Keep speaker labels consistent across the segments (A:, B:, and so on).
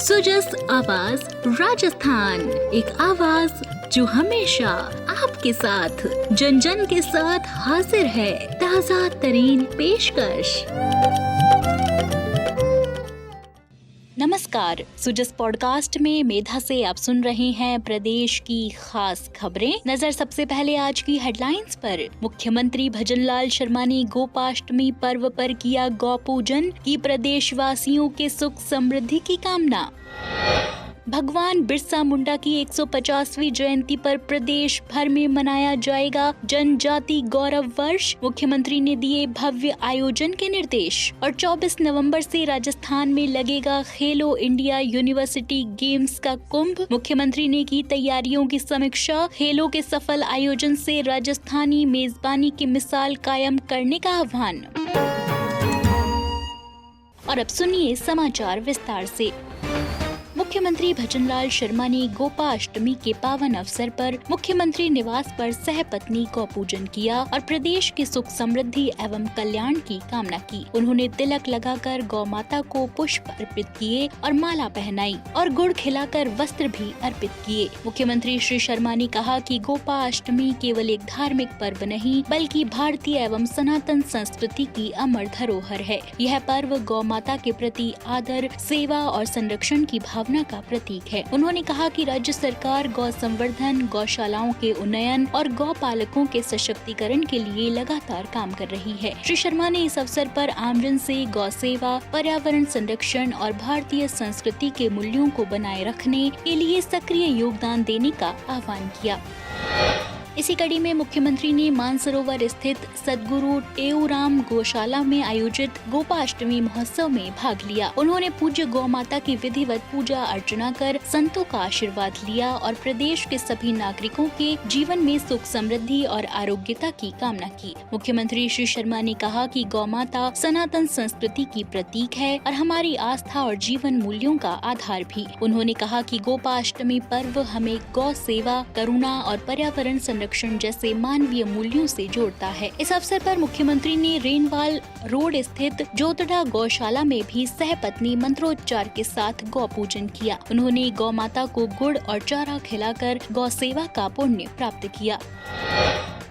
A: सुजस आवाज राजस्थान, एक आवाज जो हमेशा आपके साथ, जन जन के साथ हाजिर है। ताज़ा तरीन पेशकश। नमस्कार, सुजस पॉडकास्ट में मेधा से आप सुन रहे हैं प्रदेश की खास खबरें। नजर सबसे पहले आज की हेडलाइंस पर। मुख्यमंत्री भजनलाल शर्मा ने गोपाष्टमी पर्व पर किया गौ पूजन, की प्रदेशवासियों के सुख समृद्धि की कामना। भगवान बिरसा मुंडा की 150वीं जयंती पर प्रदेश भर में मनाया जाएगा जनजाति गौरव वर्ष, मुख्यमंत्री ने दिए भव्य आयोजन के निर्देश। और 24 नवंबर से राजस्थान में लगेगा खेलो इंडिया यूनिवर्सिटी गेम्स का कुंभ, मुख्यमंत्री ने की तैयारियों की समीक्षा। खेलों के सफल आयोजन से राजस्थानी मेजबानी की मिसाल कायम करने का आह्वान। और अब सुनिए समाचार विस्तार से। मुख्यमंत्री भजनलाल शर्मा ने गोपाष्टमी के पावन अवसर पर मुख्यमंत्री निवास पर सहपत्नी गौ पूजन किया और प्रदेश की सुख समृद्धि एवं कल्याण की कामना की। उन्होंने तिलक लगाकर गौ माता को पुष्प अर्पित किए और माला पहनाई और गुड़ खिलाकर वस्त्र भी अर्पित किए। मुख्यमंत्री श्री शर्मा ने कहा कि गोपाष्टमी केवल एक धार्मिक पर्व नहीं, बल्कि भारतीय एवं सनातन संस्कृति की अमर धरोहर है। यह पर्व गौ माता के प्रति आदर, सेवा और संरक्षण की भावना का प्रतीक है। उन्होंने कहा कि राज्य सरकार गौ संवर्धन, गौशालाओं के उन्नयन और गौ पालकों के सशक्तिकरण के लिए लगातार काम कर रही है। श्री शर्मा ने इस अवसर पर आमजन से गौ सेवा, पर्यावरण संरक्षण और भारतीय संस्कृति के मूल्यों को बनाए रखने के लिए सक्रिय योगदान देने का आह्वान किया। इसी कड़ी में मुख्यमंत्री ने मानसरोवर स्थित सद्गुरु टेऊराम गौशाला में आयोजित गोपाष्टमी महोत्सव में भाग लिया। उन्होंने पूज्य गौ माता की विधिवत पूजा अर्चना कर संतों का आशीर्वाद लिया और प्रदेश के सभी नागरिकों के जीवन में सुख समृद्धि और आरोग्यता की कामना की। मुख्यमंत्री श्री शर्मा ने कहा कि गौ माता सनातन संस्कृति की प्रतीक है और हमारी आस्था और जीवन मूल्यों का आधार भी। उन्होंने कहा कि गोपाष्टमी पर्व हमें गौ सेवा, करुणा और पर्यावरण संरक्षण जैसे मानवीय मूल्यों से जोड़ता है। इस अवसर पर मुख्यमंत्री ने रेनवाल रोड स्थित जोतड़ा गौशाला में भी सहपत्नी मंत्रोच्चार के साथ गौ पूजन किया। उन्होंने गौ माता को गुड़ और चारा खिलाकर गौ सेवा का पुण्य प्राप्त किया।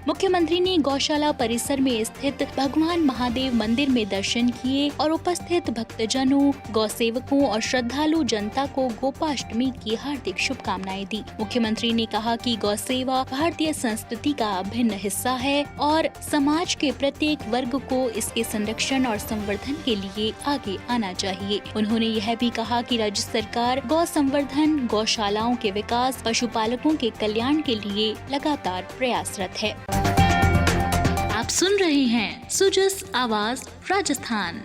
A: मुख्यमंत्री ने गौशाला परिसर में स्थित भगवान महादेव मंदिर में दर्शन किए और उपस्थित भक्तजनों, गौ सेवकों और श्रद्धालु जनता को गोपाष्टमी की हार्दिक शुभकामनाएं दी। मुख्यमंत्री ने कहा कि गौ सेवा भारतीय संस्कृति का अभिन्न हिस्सा है और समाज के प्रत्येक वर्ग को इसके संरक्षण और संवर्धन के लिए आगे आना चाहिए। उन्होंने यह भी कहा कि राज्य सरकार गौ संवर्धन, गौशालाओं के विकास, पशुपालकों के कल्याण के लिए लगातार प्रयासरत है। आप सुन रहे हैं सुजस आवाज राजस्थान।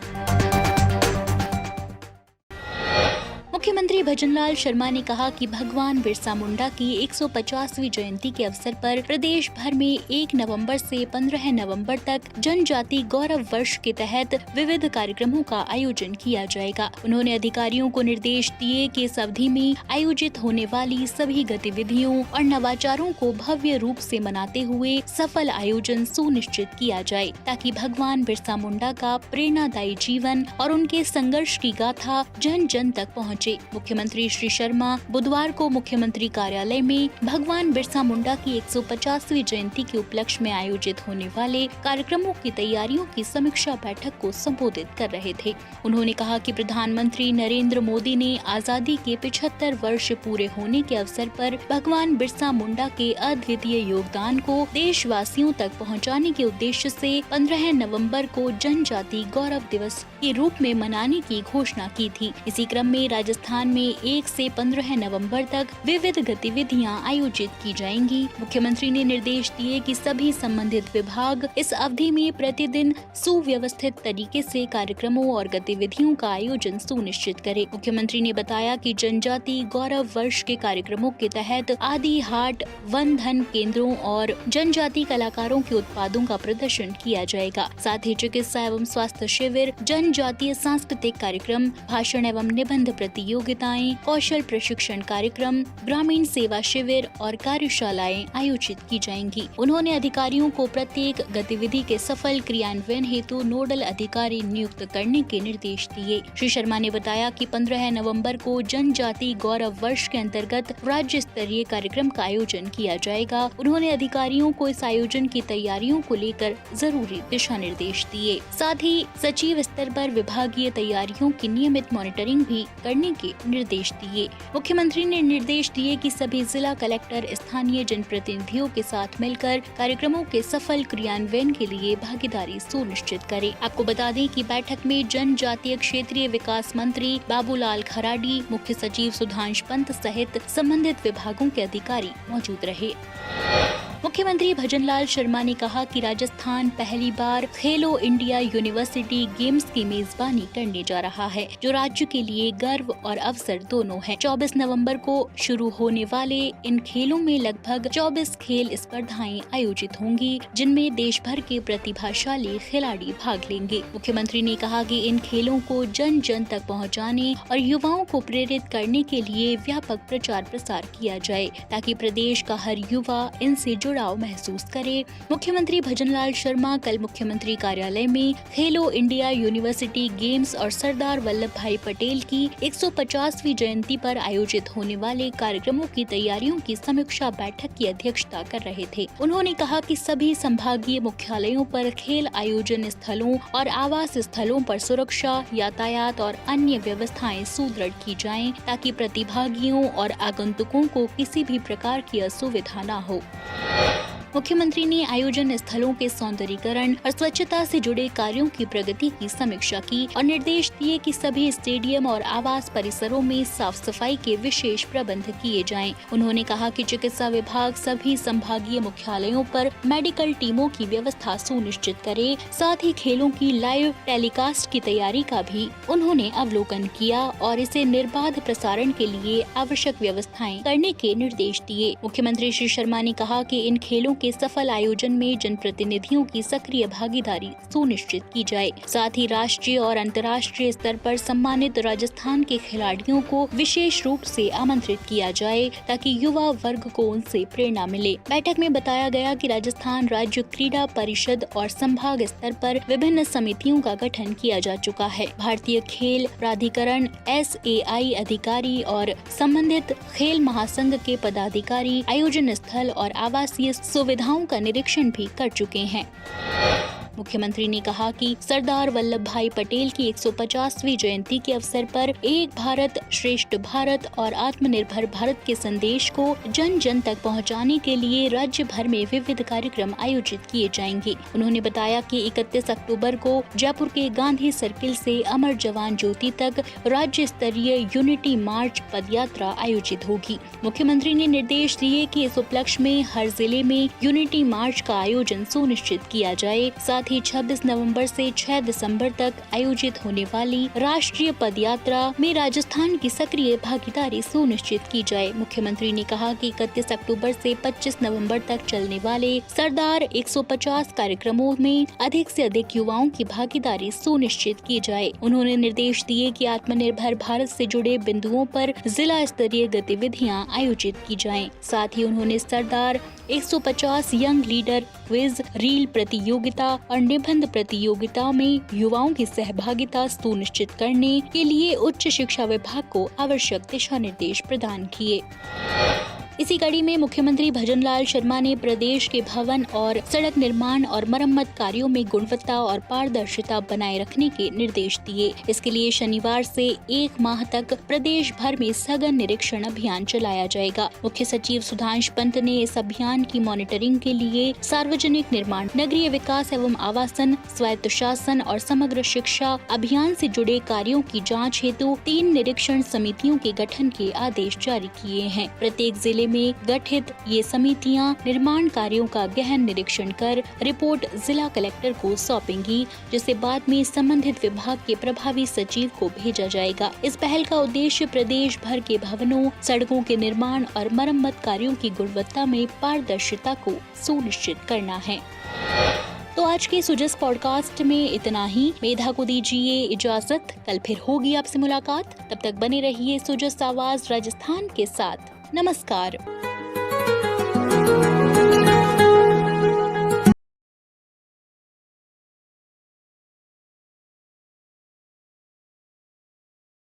A: मुख्यमंत्री भजनलाल शर्मा ने कहा कि भगवान बिरसा मुंडा की 150वीं जयंती के अवसर पर प्रदेश भर में 1 नवंबर से 15 नवंबर तक जनजाति गौरव वर्ष के तहत विविध कार्यक्रमों का आयोजन किया जाएगा। उन्होंने अधिकारियों को निर्देश दिए कि इस अवधि में आयोजित होने वाली सभी गतिविधियों और नवाचारों को भव्य रूप से मनाते हुए सफल आयोजन सुनिश्चित किया जाए, ताकि भगवान बिरसा मुंडा का प्रेरणादायी जीवन और उनके संघर्ष की गाथा जन जन तक पहुँचे। मुख्यमंत्री श्री शर्मा बुधवार को मुख्यमंत्री कार्यालय में भगवान बिरसा मुंडा की 150वीं जयंती के उपलक्ष्य में आयोजित होने वाले कार्यक्रमों की तैयारियों की समीक्षा बैठक को संबोधित कर रहे थे। उन्होंने कहा कि प्रधानमंत्री नरेंद्र मोदी ने आजादी के 75 वर्ष पूरे होने के अवसर पर भगवान बिरसा मुंडा के अद्वितीय योगदान को देशवासियों तक पहुंचाने के उद्देश्य से 15 नवंबर को जनजाति गौरव दिवस के रूप में मनाने की घोषणा की थी। इसी क्रम में राजस्थान में 1 से 15 नवंबर तक विविध गतिविधियां आयोजित की जाएंगी। मुख्यमंत्री ने निर्देश दिए कि सभी संबंधित विभाग इस अवधि में प्रतिदिन सुव्यवस्थित तरीके से कार्यक्रमों और गतिविधियों का आयोजन सुनिश्चित करें। मुख्यमंत्री ने बताया कि जनजाति गौरव वर्ष के कार्यक्रमों के तहत आदि हाट, वन धन केंद्रों और जनजाति कलाकारों के उत्पादों का प्रदर्शन किया जाएगा। साथ ही चिकित्सा एवं स्वास्थ्य शिविर, जनजातीय सांस्कृतिक कार्यक्रम, भाषण एवं निबंध प्रतियोगिता, प्रतियोगिताएं, कौशल प्रशिक्षण कार्यक्रम, ग्रामीण सेवा शिविर और कार्यशालाएं आयोजित की जाएंगी। उन्होंने अधिकारियों को प्रत्येक गतिविधि के सफल क्रियान्वयन हेतु नोडल अधिकारी नियुक्त करने के निर्देश दिए। श्री शर्मा ने बताया कि 15 नवंबर को जनजाति गौरव वर्ष के अंतर्गत राज्य स्तरीय कार्यक्रम का आयोजन किया जाएगा। उन्होंने अधिकारियों को इस आयोजन की तैयारियों को लेकर जरूरी दिशा निर्देश दिए। साथ ही सचिव स्तर पर विभागीय तैयारियों की नियमित मॉनिटरिंग भी करने के निर्देश दिए। मुख्यमंत्री ने निर्देश दिए कि सभी जिला कलेक्टर स्थानीय जनप्रतिनिधियों के साथ मिलकर कार्यक्रमों के सफल क्रियान्वयन के लिए भागीदारी सुनिश्चित करें। आपको बता दें कि बैठक में जनजातीय क्षेत्रीय विकास मंत्री बाबूलाल खराडी, मुख्य सचिव सुधांशु पंत सहित संबंधित विभागों के अधिकारी मौजूद रहे। मुख्यमंत्री भजनलाल शर्मा ने कहा कि राजस्थान पहली बार खेलो इंडिया यूनिवर्सिटी गेम्स की मेजबानी करने जा रहा है, जो राज्य के लिए गर्व और अवसर दोनों है। 24 नवंबर को शुरू होने वाले इन खेलों में लगभग 24 खेल स्पर्धाएं आयोजित होंगी, जिनमें देश भर के प्रतिभाशाली खिलाड़ी भाग लेंगे। मुख्यमंत्री ने कहा कि इन खेलों को जन जन तक पहुंचाने और युवाओं को प्रेरित करने के लिए व्यापक प्रचार प्रसार किया जाए, ताकि प्रदेश का हर युवा इनसे जुड़ाव महसूस करे। मुख्यमंत्री भजनलाल शर्मा कल मुख्यमंत्री कार्यालय में खेलो इंडिया यूनिवर्सिटी गेम्स और सरदार वल्लभ भाई पटेल की 150वीं जयंती पर आयोजित होने वाले कार्यक्रमों की तैयारियों की समीक्षा बैठक की अध्यक्षता कर रहे थे। उन्होंने कहा कि सभी संभागीय मुख्यालयों पर खेल आयोजन स्थलों और आवास स्थलों पर सुरक्षा, यातायात और अन्य व्यवस्थाएं सुदृढ़ की जाएं, ताकि प्रतिभागियों और आगंतुकों को किसी भी प्रकार की असुविधा न हो। मुख्यमंत्री ने आयोजन स्थलों के सौंदर्यीकरण और स्वच्छता से जुड़े कार्यों की प्रगति की समीक्षा की और निर्देश दिए कि सभी स्टेडियम और आवास परिसरों में साफ सफाई के विशेष प्रबंध किए जाएं। उन्होंने कहा कि चिकित्सा विभाग सभी संभागीय मुख्यालयों पर मेडिकल टीमों की व्यवस्था सुनिश्चित करे। साथ ही खेलों की लाइव टेलीकास्ट की तैयारी का भी उन्होंने अवलोकन किया और इसे निर्बाध प्रसारण के लिए आवश्यक व्यवस्थाएं करने के निर्देश दिए। मुख्यमंत्री श्री शर्मा ने कहा कि इन खेलों के सफल आयोजन में जनप्रतिनिधियों की सक्रिय भागीदारी सुनिश्चित की जाए। साथ ही राष्ट्रीय और अंतर्राष्ट्रीय स्तर पर सम्मानित राजस्थान के खिलाड़ियों को विशेष रूप से आमंत्रित किया जाए, ताकि युवा वर्ग को उनसे प्रेरणा मिले। बैठक में बताया गया कि राजस्थान राज्य क्रीड़ा परिषद और संभाग स्तर पर विभिन्न समितियों का गठन किया जा चुका है। भारतीय खेल प्राधिकरण SAI अधिकारी और संबंधित खेल महासंघ के पदाधिकारी आयोजन स्थल और आवासीय सुविधाओं का निरीक्षण भी कर चुके हैं। मुख्यमंत्री ने कहा कि सरदार वल्लभ भाई पटेल की 150वीं जयंती के अवसर पर एक भारत श्रेष्ठ भारत और आत्मनिर्भर भारत के संदेश को जन जन तक पहुंचाने के लिए राज्य भर में विविध कार्यक्रम आयोजित किए जाएंगे। उन्होंने बताया कि 31 अक्टूबर को जयपुर के गांधी सर्किल से अमर जवान ज्योति तक राज्य स्तरीय यूनिटी मार्च पदयात्रा आयोजित होगी। मुख्यमंत्री ने निर्देश दिए कि इस उपलक्ष्य में हर जिले में यूनिटी मार्च का आयोजन सुनिश्चित किया जाए। साथ ही 26 नवंबर से 6 दिसंबर तक आयोजित होने वाली राष्ट्रीय पदयात्रा में राजस्थान की सक्रिय भागीदारी सुनिश्चित की जाए। मुख्यमंत्री ने कहा कि 31 अक्टूबर से 25 नवंबर तक चलने वाले सरदार 150 कार्यक्रमों में अधिक से अधिक युवाओं की भागीदारी सुनिश्चित की जाए। उन्होंने निर्देश दिए कि आत्मनिर्भर भारत से जुड़े बिंदुओं पर जिला स्तरीय गतिविधियां आयोजित की जाएं। साथ ही उन्होंने सरदार 150 यंग लीडर क्विज, रील प्रतियोगिता और निबंध प्रतियोगिता में युवाओं की सहभागिता सुनिश्चित करने के लिए उच्च शिक्षा विभाग को आवश्यक दिशा निर्देश प्रदान किए। इसी कड़ी में मुख्यमंत्री भजनलाल शर्मा ने प्रदेश के भवन और सड़क निर्माण और मरम्मत कार्यों में गुणवत्ता और पारदर्शिता बनाए रखने के निर्देश दिए। इसके लिए शनिवार से 1 माह तक प्रदेश भर में सघन निरीक्षण अभियान चलाया जाएगा। मुख्य सचिव सुधांशु पंत ने इस अभियान की मॉनिटरिंग के लिए सार्वजनिक निर्माण, नगरीय विकास एवं आवासन, स्वायत्त शासन और समग्र शिक्षा अभियान से जुड़े कार्यों की जाँच हेतु 3 निरीक्षण समितियों के गठन के आदेश जारी किए हैं। प्रत्येक जिले में गठित ये समितियां निर्माण कार्यों का गहन निरीक्षण कर रिपोर्ट जिला कलेक्टर को सौंपेंगी, जिसे बाद में संबंधित विभाग के प्रभावी सचिव को भेजा जाएगा। इस पहल का उद्देश्य प्रदेश भर के भवनों, सड़कों के निर्माण और मरम्मत कार्यों की गुणवत्ता में पारदर्शिता को सुनिश्चित करना है। तो आज के सुजस पॉडकास्ट में इतना ही। मेधा को दीजिए इजाजत, कल फिर होगी आपसे मुलाकात। तब तक बने रहिए सुजस आवाज राजस्थान के साथ। नमस्कार।